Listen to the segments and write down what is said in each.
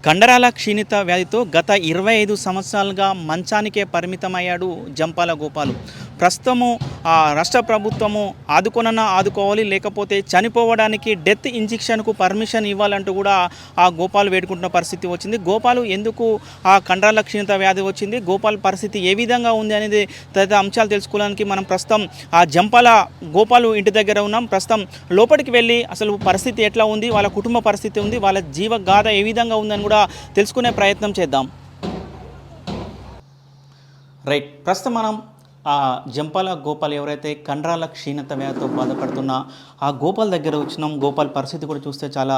కండరాల క్షీణిత వ్యాధితో గత 25 సంవత్సరాలుగా మంచానికే పరిమితమయ్యాడు జంపాల గోపాలు. ప్రస్తుతము రాష్ట్ర ప్రభుత్వము ఆదుకోవాలి, లేకపోతే చనిపోవడానికి డెత్ ఇంజెక్షన్కు పర్మిషన్ ఇవ్వాలంటూ కూడా ఆ గోపాలు వేడుకుంటున్న పరిస్థితి వచ్చింది. గోపాలు ఎందుకు ఆ కండరాల క్షీణిత వ్యాధి వచ్చింది, గోపాల్ పరిస్థితి ఏ విధంగా ఉంది అనేది తదితర అంశాలు తెలుసుకోవడానికి మనం ప్రస్తుతం ఆ జంపాల గోపాలు ఇంటి దగ్గర ఉన్నాం. ప్రస్తుతం లోపలికి వెళ్ళి అసలు పరిస్థితి ఎట్లా ఉంది, వాళ్ళ కుటుంబ పరిస్థితి ఉంది, వాళ్ళ జీవగాథ ఏ విధంగా ఉందని కూడా తెలుసుకునే ప్రయత్నం చేద్దాం. రైట్, ప్రస్తుతం మనం జంపాల గోపాల్ ఎవరైతే కండరాల క్షీణత వ్యాధితో బాధపడుతున్న ఆ గోపాల్ దగ్గర వచ్చినాం. గోపాల్ పరిస్థితి కూడా చూస్తే చాలా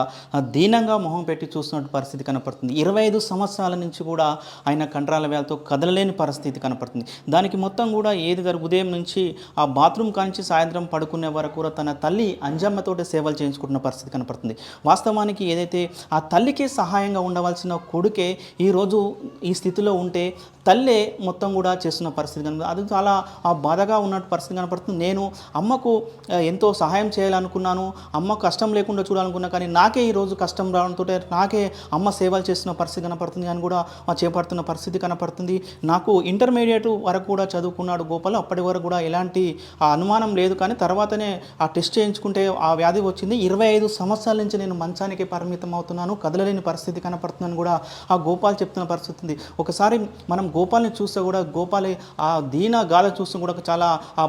దీనంగా మొహం పెట్టి చూస్తున్నట్టు పరిస్థితి కనపడుతుంది. 25 సంవత్సరాల నుంచి కూడా ఆయన కండరాల వ్యాధితో కదలలేని పరిస్థితి కనపడుతుంది. దానికి మొత్తం కూడా ఉదయం నుంచి ఆ బాత్రూమ్ కానించి సాయంత్రం పడుకునే వరకు కూడా తన తల్లి అంజమ్మతోటి సేవలు చేయించుకుంటున్న పరిస్థితి కనపడుతుంది. వాస్తవానికి ఏదైతే ఆ తల్లికి సహాయంగా ఉండవలసిన కొడుకే ఈరోజు ఈ స్థితిలో ఉంటే తల్లే మొత్తం కూడా చేస్తున్న పరిస్థితి కనపడుతుంది. అది చాలా బాధగా ఉన్నట్టు పరిస్థితి కనపడుతుంది. నేను అమ్మకు ఎంతో సహాయం చేయాలనుకున్నాను, అమ్మ కష్టం లేకుండా చూడాలనుకున్నా, కానీ నాకే ఈరోజు కష్టం రావడంతో నాకే అమ్మ సేవలు చేస్తున్న పరిస్థితి కనపడుతుంది అని కూడా చేపడుతున్న పరిస్థితి కనపడుతుంది. నాకు ఇంటర్మీడియట్ వరకు కూడా చదువుకున్నాడు గోపాల్. అప్పటి వరకు కూడా ఎలాంటి అనుమానం లేదు, కానీ తర్వాతనే ఆ టెస్ట్ చేయించుకుంటే ఆ వ్యాధి వచ్చింది. 25 సంవత్సరాల నుంచి నేను మంచానికి పరిమితం అవుతున్నాను, కదలలేని పరిస్థితి కనపడుతుందని కూడా ఆ గోపాల్ చెప్తున్న పరిస్థితి ఉంది. ఒకసారి మనం గోపాల్ని చూస్తే కూడా గోపాల్ ఆ దీన గాథ చూస్తూ కూడా చాలా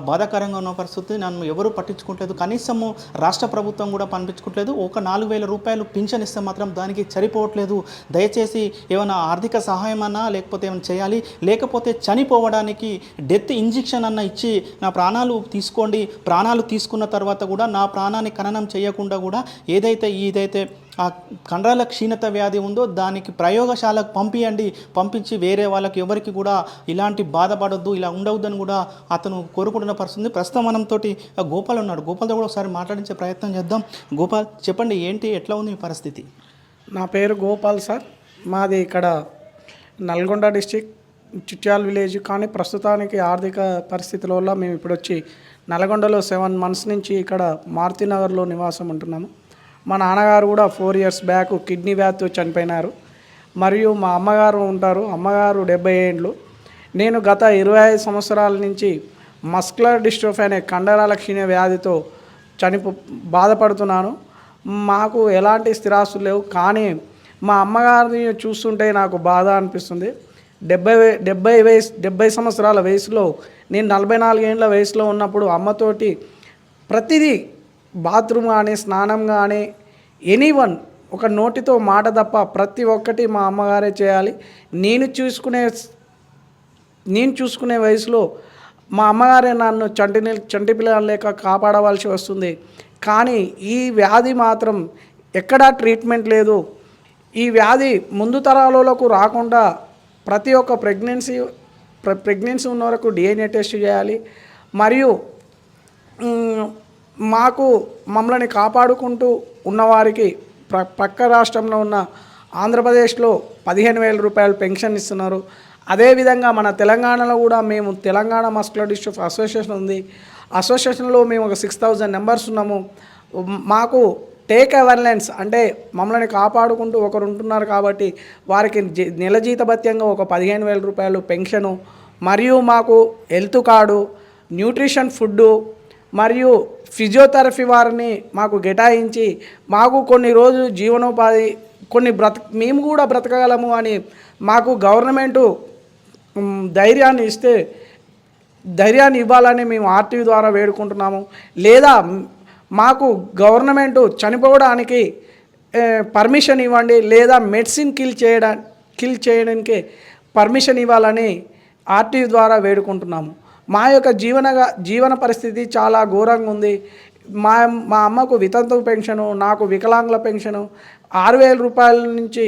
బాధాకరంగా ఉన్న పరిస్థితి. నన్ను ఎవరు పట్టించుకోవట్లేదు, కనీసము రాష్ట్ర ప్రభుత్వం కూడా పంపించుకోవట్లేదు. ఒక 4,000 రూపాయలు పింఛన్ ఇస్తే మాత్రం దానికి సరిపోవట్లేదు. దయచేసి ఏమైనా ఆర్థిక సహాయం అన్నా లేకపోతే ఏమైనా చేయాలి, లేకపోతే చనిపోవడానికి డెత్ ఇంజెక్షన్ అన్న ఇచ్చి నా ప్రాణాలు తీసుకోండి, ప్రాణాలు తీసుకున్న తర్వాత కూడా నా ప్రాణాన్ని ఖననం చేయకుండా కూడా ఇదైతే ఆ కండరాల క్షీణత వ్యాధి ఉందో దానికి ప్రయోగశాలకు పంపించి వేరే వాళ్ళకి ఎవరికి కూడా ఇలాంటి బాధపడొద్దు, ఇలా ఉండవద్దని కూడా అతను కోరుకుంటున్న పరిస్థితి. ప్రస్తుతం మనంతోటి గోపాల్ ఉన్నాడు. గోపాల్తో కూడా ఒకసారి మాట్లాడించే ప్రయత్నం చేద్దాం. గోపాల్, చెప్పండి, ఎట్లా ఉంది మీ పరిస్థితి? నా పేరు గోపాల్ సార్. మాది ఇక్కడ నల్గొండ డిస్టిక్ చిట్యాల్ విలేజ్. కానీ ప్రస్తుతానికి ఆర్థిక పరిస్థితుల వల్ల మేము ఇప్పుడు వచ్చి నల్గొండలో 7 months నుంచి ఇక్కడ మారుతినగర్లో నివాసం ఉంటున్నాము. మా నాన్నగారు కూడా 4 years బ్యాక్ కిడ్నీ వ్యాధితో చనిపోయినారు. మరియు మా అమ్మగారు ఉంటారు, అమ్మగారు 70 ఏండ్లు. నేను గత 25 సంవత్సరాల నుంచి మస్కులర్ డిస్ట్రోఫీ అనే కండరాల క్షీణ వ్యాధితో బాధపడుతున్నాను. మాకు ఎలాంటి స్థిరాస్తులు లేవు, కానీ మా అమ్మగారిని చూస్తుంటే నాకు బాధ అనిపిస్తుంది. 70 సంవత్సరాల వయసులో, నేను 44 ఏండ్ల వయసులో ఉన్నప్పుడు అమ్మతోటి ప్రతిదీ బాత్రూమ్ కానీ స్నానం కానీ ఎనీవన్ ఒక నోటితో మాట తప్ప ప్రతి ఒక్కటి మా అమ్మగారే చేయాలి. నేను చూసుకునే వయసులో మా అమ్మగారే నన్ను చంటి పిల్లలు లేక కాపాడవలసి వస్తుంది. కానీ ఈ వ్యాధి మాత్రం ఎక్కడా ట్రీట్మెంట్ లేదు. ఈ వ్యాధి ముందు తరాలకు రాకుండా ప్రతి ఒక్క ప్రెగ్నెన్సీ ఉన్న వరకు DNA టెస్ట్ చేయాలి. మరియు మమ్మల్ని కాపాడుకుంటూ ఉన్నవారికి పక్క రాష్ట్రంలో ఉన్న ఆంధ్రప్రదేశ్లో 15,000 రూపాయలు పెన్షన్ ఇస్తున్నారు. అదేవిధంగా మన తెలంగాణలో కూడా మేము తెలంగాణ మస్కులర్ డిస్ట్రోఫీ అసోసియేషన్ ఉంది. అసోసియేషన్లో మేము ఒక 6,000 members ఉన్నాము. మాకు టేక్ అవేర్నెన్స్ అంటే మమ్మల్ని కాపాడుకుంటూ ఒకరు ఉంటున్నారు కాబట్టి వారికి నెల జీతభత్యంగా ఒక 15,000 రూపాయలు పెన్షను, మరియు మాకు హెల్త్ కార్డు, న్యూట్రిషన్ ఫుడ్డు మరియు ఫిజియోథెరపీ వారిని మాకు కేటాయించి మాకు కొన్ని రోజులు జీవనోపాధి మేము కూడా బ్రతకగలము అని మాకు గవర్నమెంటు ధైర్యాన్ని ఇవ్వాలని మేము RTV ద్వారా వేడుకుంటున్నాము. లేదా మాకు గవర్నమెంటు చనిపోవడానికి పర్మిషన్ ఇవ్వండి, లేదా మెడిసిన్ కిల్ చేయడానికి పర్మిషన్ ఇవ్వాలని RTV ద్వారా వేడుకుంటున్నాము. మా యొక్క జీవన పరిస్థితి చాలా ఘోరంగా ఉంది. మా అమ్మకు వితంతు పెన్షను, నాకు వికలాంగుల పెన్షను 6,000 రూపాయల నుంచి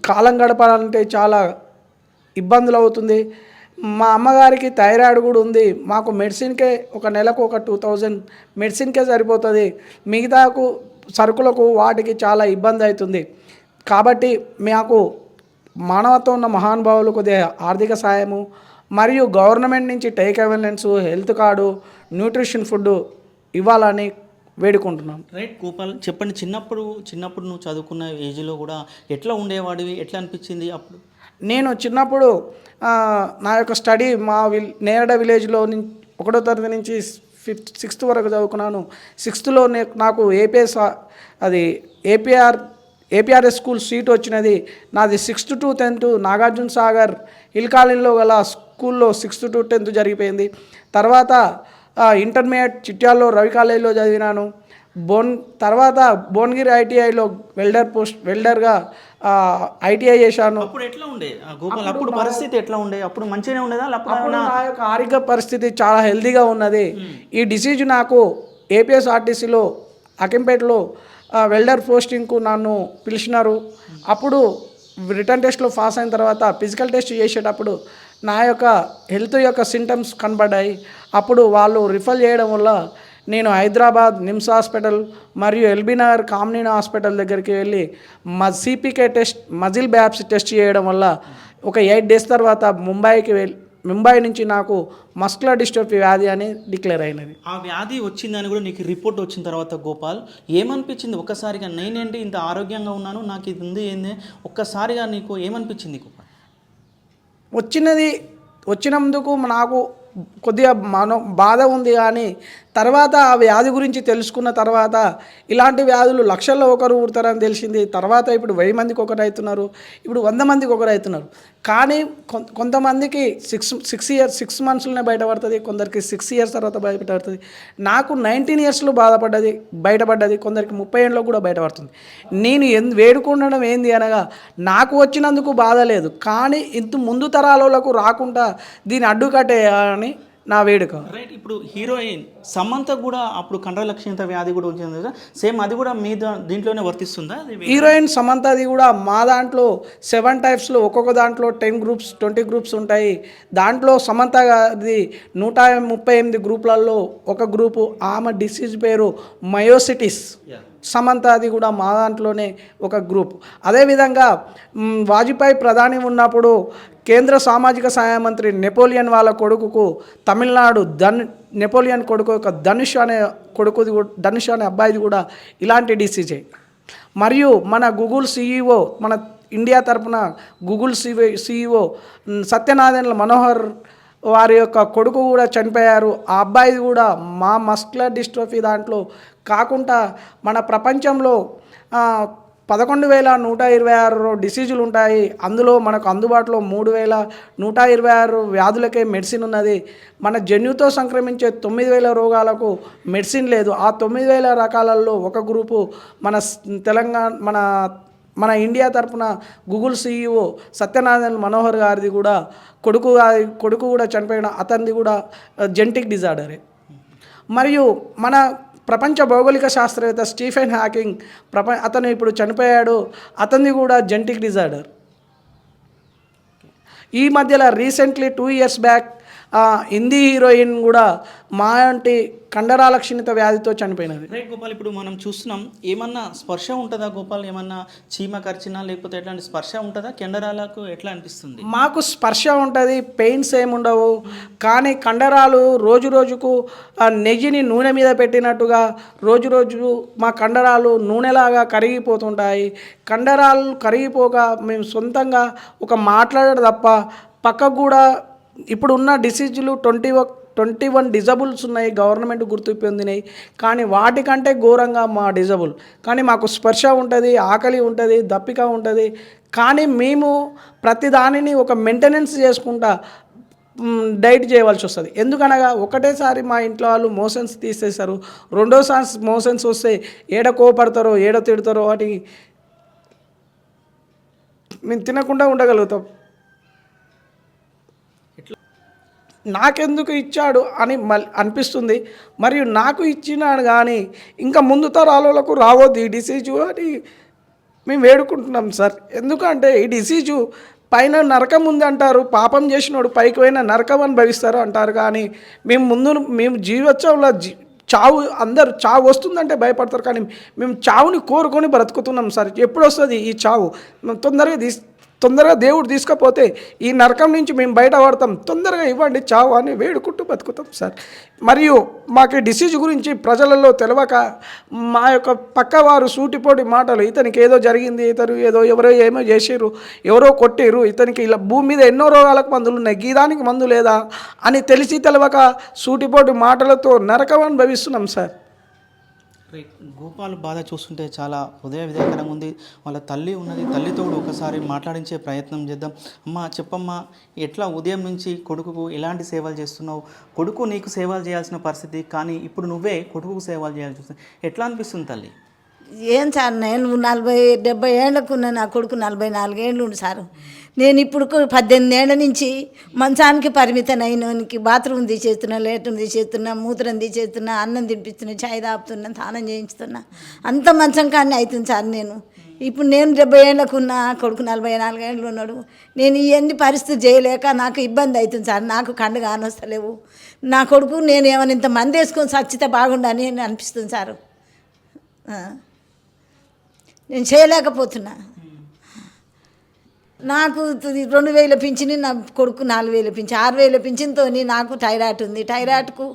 కాలం గడపాలంటే చాలా ఇబ్బందులు అవుతుంది. మా అమ్మగారికి థైరాయిడ్ కూడా ఉంది. మాకు మెడిసిన్కే ఒక నెలకు ఒక 2,000 మెడిసిన్కే సరిపోతుంది. మిగతాకు సరుకులకు వాటికి చాలా ఇబ్బంది అవుతుంది. కాబట్టి మాకు మానవత్వం ఉన్న మహానుభావులు కొద్దిగా ఆర్థిక సాయము మరియు గవర్నమెంట్ నుంచి take awareness, health card, nutrition food ఇవ్వాలని వేడుకుంటున్నాం. రైట్ గోపాల్, చెప్పండి, చిన్నప్పుడు నువ్వు చదువుకున్న ఏజ్లో కూడా ఎట్లా ఉండేవాడివి, ఎట్లా అనిపించింది అప్పుడు? నేను చిన్నప్పుడు నా యొక్క స్టడీ మా నేరడ విలేజ్లో ఒకటో తరగతి నుంచి సిక్స్త్ వరకు చదువుకున్నాను. సిక్స్త్లో నాకు అది ఏపీఆర్ఎస్ స్కూల్ సీట్ వచ్చినది. నాది 6th to 10th Nagarjuna Sagar hill కాలనీలో గల స్కూల్లో 6th to 10th జరిగిపోయింది. తర్వాత ఇంటర్మీడియట్ చిట్యాల్లో రవి కాలేజీలో చదివినాను. తర్వాత భువనగిరి ఐటీఐలో వెల్డర్గా ఐటీఐ చేశాను. అప్పుడు ఎట్లా ఉండే గోపాల్, అప్పుడు పరిస్థితి ఎట్లా ఉండే? అప్పుడు మంచిగానే ఉండేదా? అప్పుడు నా యొక్క ఆరోగ్య పరిస్థితి చాలా హెల్తీగా ఉన్నది. ఈ డిసీజ్ నాకు ఏపీఎస్ఆర్టీసీలో అకింపేటలో వెల్డర్ పోస్టింగ్కు నన్ను పిలిచినారు. అప్పుడు రిటర్న్ టెస్ట్లో పాస్ అయిన తర్వాత ఫిజికల్ టెస్ట్ చేసేటప్పుడు నా యొక్క హెల్త్ యొక్క సింటమ్స్ కనబడ్డాయి. అప్పుడు వాళ్ళు రిఫర్ చేయడం వల్ల నేను హైదరాబాద్ నిమ్స్ హాస్పిటల్ మరియు ఎల్బీ నగర్ కామినీ హాస్పిటల్ దగ్గరికి వెళ్ళి సిపికే టెస్ట్, మజిల్ బ్యాప్స్ టెస్ట్ చేయడం వల్ల ఒక 8 days తర్వాత ముంబై నుంచి నాకు మస్కులర్ డిస్ట్రోఫీ వ్యాధి అని డిక్లేర్ అయినది. ఆ వ్యాధి వచ్చిందని కూడా నీకు రిపోర్ట్ వచ్చిన తర్వాత గోపాల్ ఏమనిపించింది? ఒక్కసారిగా నేనేంటి ఇంత ఆరోగ్యంగా ఉన్నాను, నాకు ఇది ఉంది ఏంది, ఒక్కసారిగా నీకు ఏమనిపించింది గోపాల్? వచ్చినందుకు నాకు కొద్దిగా బాధ ఉంది. కానీ తర్వాత ఆ వ్యాధి గురించి తెలుసుకున్న తర్వాత ఇలాంటి వ్యాధులు లక్షల్లో ఒకరు పుడతారని తెలిసింది. తర్వాత ఇప్పుడు 1000 మందికి ఒకరు అవుతున్నారు, ఇప్పుడు 100 మందికి ఒకరు అవుతున్నారు. కానీ కొంతమందికి 6 monthsలోనే బయటపడుతుంది, కొందరికి 6 years తర్వాత బయటపడుతుంది. నాకు 19 yearsలో బయటపడ్డది, కొందరికి 30 ఏళ్ళలో కూడా బయటపడుతుంది. నేను వేడుకుండడం ఏంది అనగా నాకు వచ్చినందుకు బాధ లేదు, కానీ ఇంత ముందు తరాలకు రాకుండా దీన్ని అడ్డుకట్టేయాలని నా వేడుక. రైట్, ఇప్పుడు హీరోయిన్ సమంత కూడా అప్పుడు కండరాల క్షీణత వ్యాధి కూడా వచ్చింది కదా, సేమ్ అది కూడా మీ దీంట్లోనే వర్తిస్తుందా? హీరోయిన్ సమంతది కూడా మా దాంట్లో 7 typesలో ఒక్కొక్క దాంట్లో 10 groups 20 groups ఉంటాయి. దాంట్లో సమంత గారిది 138 గ్రూపులలో ఒక గ్రూపు. ఆమె డిసీజ్ పేరు మయోసిటిస్. సమంత అది కూడా మా దాంట్లోనే ఒక గ్రూప్. అదేవిధంగా వాజ్పేయి ప్రధాని ఉన్నప్పుడు కేంద్ర సామాజిక సహాయ మంత్రి నెపోలియన్ వాళ్ళ కొడుకుకు తమిళనాడు నెపోలియన్ కొడుకు యొక్క ధనుష్ అనే అబ్బాయిది కూడా ఇలాంటి డిసీజే. మరియు మన గూగుల్ CEO, మన ఇండియా తరపున గూగుల్ CEO సత్యనారాయణ మనోహర్ వారి యొక్క కొడుకు కూడా చనిపోయారు. ఆ అబ్బాయిది కూడా మా మస్కులర్ డిస్ట్రోఫీ దాంట్లో కాకుండా మన ప్రపంచంలో 11,126 డిసీజులు ఉంటాయి. అందులో మనకు అందుబాటులో 3,126 వ్యాధులకే మెడిసిన్ ఉన్నది. మన జన్యుతో సంక్రమించే 9,000 రోగాలకు మెడిసిన్ లేదు. ఆ 9,000 రకాలలో ఒక గ్రూపు మన ఇండియా తరపున గూగుల్ CEO సత్యనారాయణ మనోహర్ గారిది కూడా కొడుకు కూడా చనిపోయిన అతనిది కూడా జెనెటిక్ డిజార్డరే. మరియు మన ప్రపంచ భౌగోళిక శాస్త్రవేత్త స్టీఫెన్ హాకింగ్ అతను ఇప్పుడు చనిపోయాడు, అతనిది కూడా జెనెటిక్ డిజార్డర్. ఈ మధ్యలో recently 2 years back Hindi heroine కూడా మాంటి కండరాల క్షీణత వ్యాధితో చనిపోయినది. రైట్ గోపాల్, ఇప్పుడు మనం చూస్తున్నాం, ఏమన్నా స్పర్శ ఉంటుందా గోపాల్? ఏమన్నా చీమ కరిచినా లేకపోతే ఎట్లాంటి స్పర్శ ఉంటుందా? కండరాలకు ఎట్లా అనిపిస్తుంది? మాకు స్పర్శ ఉంటుంది, పెయిన్స్ ఏముండవు. కానీ కండరాలు రోజుకు నెయ్యిని నూనె మీద పెట్టినట్టుగా రోజు మా కండరాలు నూనెలాగా కరిగిపోతుంటాయి. కండరాలు కరిగిపోక మేము సొంతంగా ఒక మాట్లాడడం తప్ప పక్కకు కూడా ఇప్పుడు ఉన్న డిసీజులు 21 డిజబుల్స్ ఉన్నాయి, గవర్నమెంట్ గుర్తింపు పొందినాయి. కానీ వాటికంటే ఘోరంగా మా డిజబుల్. కానీ మాకు స్పర్శ ఉంటుంది, ఆకలి ఉంటుంది, దప్పిక ఉంటుంది. కానీ మేము ప్రతి దానిని ఒక మెయింటెనెన్స్ చేసుకుంటా డైట్ చేయవలసి వస్తుంది. ఎందుకనగా ఒకటేసారి మా ఇంట్లో వాళ్ళు మోషన్స్ తీసేస్తారు, రెండోసారి మోషన్స్ వస్తే ఏడ కోపడతారో ఏడ తిడతారో వాటి మేము తినకుండా ఉండగలుగుతాం. నాకెందుకు ఇచ్చాడు అని అనిపిస్తుంది. మరియు నాకు ఇచ్చినాడు కానీ ఇంకా ముందు తరాలకు రావద్దు ఈ డిసీజు అని మేము వేడుకుంటున్నాం సార్. ఎందుకంటే ఈ డిసీజు పైన నరకం ఉంది అంటారు, పాపం చేసినోడు పైకి పోయిన నరకం అనుభవిస్తారు అంటారు. కానీ మేము జీవోత్సవంలో అందరు చావు వస్తుందంటే భయపడతారు, కానీ మేము చావుని కోరుకొని బ్రతుకుతున్నాం సార్. ఎప్పుడు వస్తుంది ఈ చావు? తొందరగా తొందరగా దేవుడు తీసుకపోతే ఈ నరకం నుంచి మేము బయటపడతాం, తొందరగా ఇవ్వండి చావు అని వేడుకుంటూ బతుకుతాం సార్. మరియు మాకు డిసీజ్ గురించి ప్రజలలో తెలవక మా యొక్క పక్కవారు సూటిపోటి మాటలు, ఇతనికి ఏదో జరిగింది, ఇతను ఎవరో ఏమో చేసారు, ఎవరో కొట్టారు, ఇతనికి ఇలా భూమి మీద ఎన్నో రోగాలకు మందులు ఉన్నాయి, గీదానికి మందు లేదా అని తెలిసి తెలవక సూటిపోటి మాటలతో నరకం అనుభవిస్తున్నాం సార్. గోపాల్ బాధ చూస్తుంటే చాలా హృదయ విధాకరంగా ఉంది. వాళ్ళ తల్లి ఉన్నది, తల్లితో కూడా ఒకసారి మాట్లాడించే ప్రయత్నం చేద్దాం. అమ్మ చెప్పమ్మా, ఎట్లా ఉదయం నుంచి కొడుకుకు ఎలాంటి సేవలు చేస్తున్నావు? కొడుకు నీకు సేవలు చేయాల్సిన పరిస్థితి, కానీ ఇప్పుడు నువ్వే కొడుకుకు సేవలు చేయాల్సి వస్తుంది. ఎట్లా అనిపిస్తుంది తల్లి? ఏం సార్, నేను 70 ఏళ్ళకు ఉన్న నా కొడుకు 44 ఏళ్ళు ఉండు సారు. నేను ఇప్పుడు 18 ఏళ్ళ నుంచి మంచానికి పరిమితం అయినోనికి బాత్రూమ్ తీసేస్తున్నా, లేటం తీసేస్తున్నా, మూత్రం తీసేస్తున్నా, అన్నం తినిపిస్తున్నా, చాయ్ తాపుతున్నా, స్నానం చేయించుతున్నా, అంత మంచం కానీ అవుతుంది సార్. ఇప్పుడు నేను 70 ఏళ్ళకు ఉన్న కొడుకు 44 ఏళ్ళు ఉన్నాడు. నేను ఇవన్నీ పరిస్థితి చేయలేక నాకు ఇబ్బంది అవుతుంది సార్. నాకు కండు కానొస్తలేవు. నా కొడుకు నేను ఏమైనా ఇంత మంది వేసుకొని చచ్చితే బాగుండని అనిపిస్తుంది సారు. నేను చేయలేకపోతున్నా. నాకు 2000 పింఛని, నా కొడుకు 4000 పింఛన్, 6000 పింఛన్తో నాకు థైరాయిడ్ ఉంది. థైరాయిడ్కు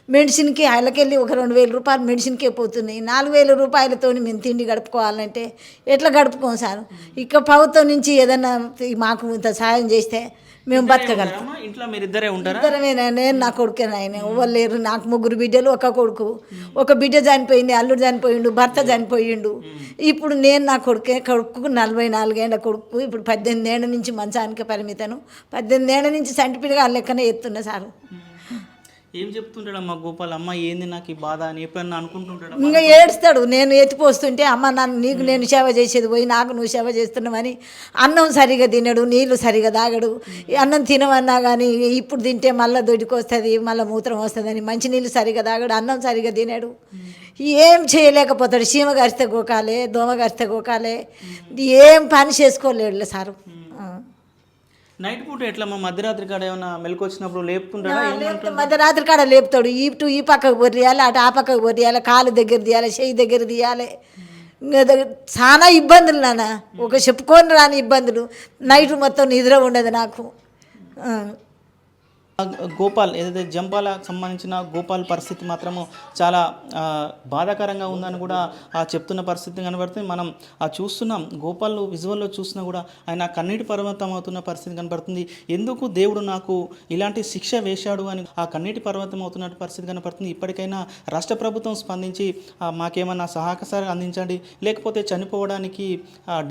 మెడిసిన్కి ఆయనకెళ్ళి ఒక 2000 రూపాయలు మెడిసిన్కే పోతున్నాయి. 4000 రూపాయలతో మేము తిండి గడుపుకోవాలంటే ఎట్లా గడుపుకోం సార్? ఇక ప్రభుత్వం నుంచి ఏదన్నా మాకు ఇంత సహాయం చేస్తే మేము బతకగలుగుతాం. ఇంట్లో మీరు ఇద్దరే ఉంటారా? ఇద్దరమేనా, నేను నా కొడుకే. ఆయన ఎవరు లేరు. నాకు 3 బిడ్డలు, ఒక కొడుకు. ఒక బిడ్డ చనిపోయింది, అల్లుడు చనిపోయిండు, భర్త చనిపోయిండు. ఇప్పుడు నేను నా కొడుకు 44 ఏళ్ళ కొడుకు. ఇప్పుడు 18 ఏళ్ళ నుంచి మంచానికి పరిమితను. 18 ఏళ్ళ నుంచి సంటిపిడిగా లెక్కనే ఎత్తున్నా సారు. ఏం చెప్తుంటాడమ్మా గోపాల్? అమ్మ ఏంది నాకు ఈ బాధ అని ఎప్పుడన్నా అనుకుంటుంటాడు? ఇంకా ఏడుస్తాడు. నేను ఎత్తిపోస్తుంటే, అమ్మ నీకు నేను సేవ చేసేది పోయి నాకు నువ్వు సేవ చేస్తున్నావని. అన్నం సరిగా తినడు, నీళ్ళు సరిగా తాగడు. అన్నం తినమన్నా కానీ ఇప్పుడు తింటే మళ్ళీ దొడ్డికి వస్తుంది, మళ్ళీ మూత్రం వస్తుందని మంచినీళ్ళు సరిగా తాగడు, అన్నం సరిగా తినడు. ఏం చేయలేకపోతాడు. చీమ గరిస్తే గోకాలే, దోమ గరిస్తే గోకాలే, ఏం పని చేసుకోలేడు సారు. నైట్ పూట ఎట్లా మా మధ్యరాత్రి కాడ ఏమన్నా మెలకు వచ్చినప్పుడు లేపుతుంటాడా? మధ్యరాత్రి కాడ లేపుతాడు. ఇటు ఈ పక్కకు బొర్రియాలి, అటు ఆ పక్కకు బొర్రియాలి, కాలు దగ్గర తీయాలి, చెయ్యి దగ్గర తీయాలి. చాలా ఇబ్బందులు నాన్న, ఒక చెప్పుకొని రాని ఇబ్బందులు. నైట్ మొత్తం నిద్ర ఉండదు నాకు. గోపాల్ ఏదైతే జంపాలకు సంబంధించిన గోపాల్ పరిస్థితి మాత్రము చాలా బాధాకరంగా ఉందని కూడా చెప్తున్న పరిస్థితి కనబడుతుంది. మనం చూస్తున్నాం గోపాల్ విజువల్లో చూసినా కూడా ఆయన కన్నీటి పర్వతం అవుతున్న పరిస్థితి కనబడుతుంది. ఎందుకు దేవుడు నాకు ఇలాంటి శిక్ష వేశాడు అని ఆ కన్నీటి పర్వతం అవుతున్న పరిస్థితి కనబడుతుంది. ఇప్పటికైనా రాష్ట్ర ప్రభుత్వం స్పందించి మాకేమన్నా సహాయకాలు అందించండి, లేకపోతే చనిపోవడానికి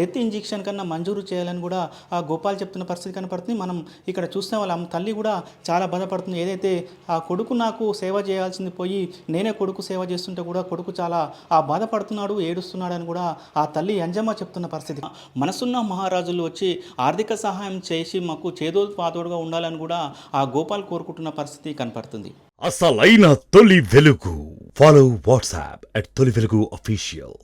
డెత్ ఇంజెక్షన్ కన్నా మంజూరు చేయాలని కూడా ఆ గోపాల్ చెప్తున్న పరిస్థితి కనబడుతుంది. మనం ఇక్కడ చూసిన వాళ్ళ తల్లి కూడా చాలా బాధపడుతుంది. ఏదైతే ఆ కొడుకు నాకు సేవ చేయాల్సింది పోయి నేనే కొడుకు సేవ చేస్తుంటే కూడా కొడుకు చాలా బాధపడుతున్నాడు, ఏడుస్తున్నాడు అని కూడా ఆ తల్లి అంజమ్మ చెప్తున్న పరిస్థితి. మనసున్న మహారాజులు వచ్చి ఆర్థిక సహాయం చేసి మాకు చేదో పాతోడుగా ఉండాలని కూడా ఆ గోపాల్ కోరుకుంటున్న పరిస్థితి కనపడుతుంది. అసలైన తొలి వెలుగు. ఫాలో వాట్సాప్ @తొలి వెలుగు అఫీషియల్.